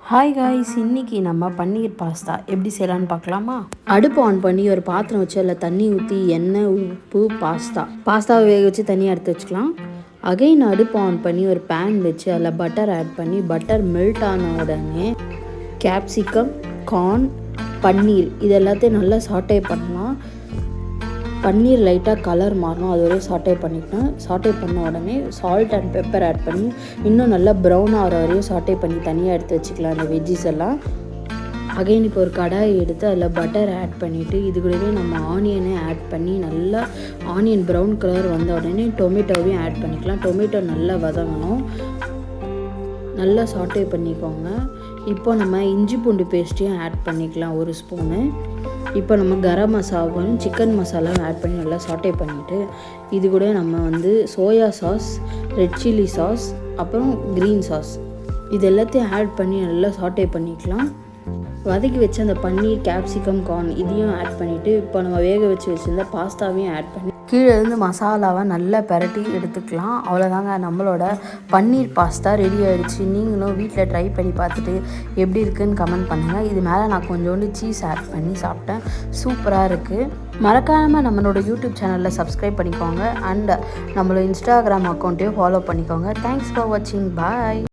Hi guys, இன்றைக்கி நம்ம பன்னீர் pasta எப்படி செய்யலான்னு பார்க்கலாமா? அடுப்பு ஆன் பண்ணி ஒரு பாத்திரம் வச்சு அதில் தண்ணி ஊற்றி எண்ணெய், உப்பு, பாஸ்தாவை வேக வச்சு தனியாக எடுத்து வச்சுக்கலாம். அகைன் அடுப்பு ஆன் பண்ணி ஒரு பேன் வச்சு அதில் பட்டர் ஆட் பண்ணி பட்டர் மெல்ட் ஆன உடனே கேப்சிகம், கார்ன், பன்னீர் இது எல்லாத்தையும் நல்லா சாட்டே பண்ணலாம். பன்னீர் லைட்டாக கலர் மாறணும், அது வரையும் சாட்டே பண்ண உடனே சால்ட் அண்ட் பெப்பர் ஆட் பண்ணி இன்னும் நல்லா ப்ரௌன் ஆகிற வரையும் சாட்டே பண்ணி தனியாக எடுத்து வச்சுக்கலாம் அந்த வெஜ்ஜிஸ் எல்லாம். அகைன் இப்போ ஒரு கடாயை எடுத்து அதில் பட்டர் ஆட் பண்ணிவிட்டு இது கூடவே நம்ம ஆனியனை ஆட் பண்ணி நல்லா ஆனியன் ப்ரௌன் கலர் வந்த உடனே டொமேட்டோவையும் ஆட் பண்ணிக்கலாம். டொமேட்டோ நல்லா வதங்கணும், நல்லா சாட்டே பண்ணிக்கோங்க. இப்போ நம்ம இஞ்சி பூண்டு பேஸ்ட்டையும் ஆட் பண்ணிக்கலாம் ஒரு ஸ்பூனு. இப்போ நம்ம கரம் மசாலாவும் சிக்கன் மசாலாவும் ஆட் பண்ணி நல்லா சாட்டே பண்ணிவிட்டு இது கூட நம்ம soya sauce, red chilli sauce, அப்புறம் க்ரீன் சாஸ் இது எல்லாத்தையும் ஆட் பண்ணி நல்லா சாட்டே பண்ணிக்கலாம். வதக்கி வச்சு அந்த பன்னீர், கேப்சிகம், கார்ன் இதையும் ஆட் பண்ணிவிட்டு இப்போ நம்ம வேக வச்சு வச்சுருந்த பாஸ்தாவையும் ஆட் பண்ணி கீழே இருந்து மசாலாவை நல்லா பரட்டி எடுத்துக்கலாம். அவ்வளோதாங்க, நம்மளோட பன்னீர் பாஸ்தா ரெடி ஆகிடுச்சு. நீங்களும் வீட்டில் ட்ரை பண்ணி பார்த்துட்டு எப்படி இருக்குதுன்னு கமெண்ட் பண்ணுங்கள். இது மேலே நான் கொஞ்சோண்டு சீஸ் ஆட் பண்ணி சாப்பிட்டேன், சூப்பராக இருக்குது. மறக்காமல் நம்மளோட யூடியூப் சேனலில் சப்ஸ்கிரைப் பண்ணிக்கோங்க அண்ட் நம்மளோட இன்ஸ்டாகிராம் அக்கௌண்ட்டையும் ஃபாலோ பண்ணிக்கோங்க. தேங்க்ஸ் ஃபார் வாட்சிங், பாய்.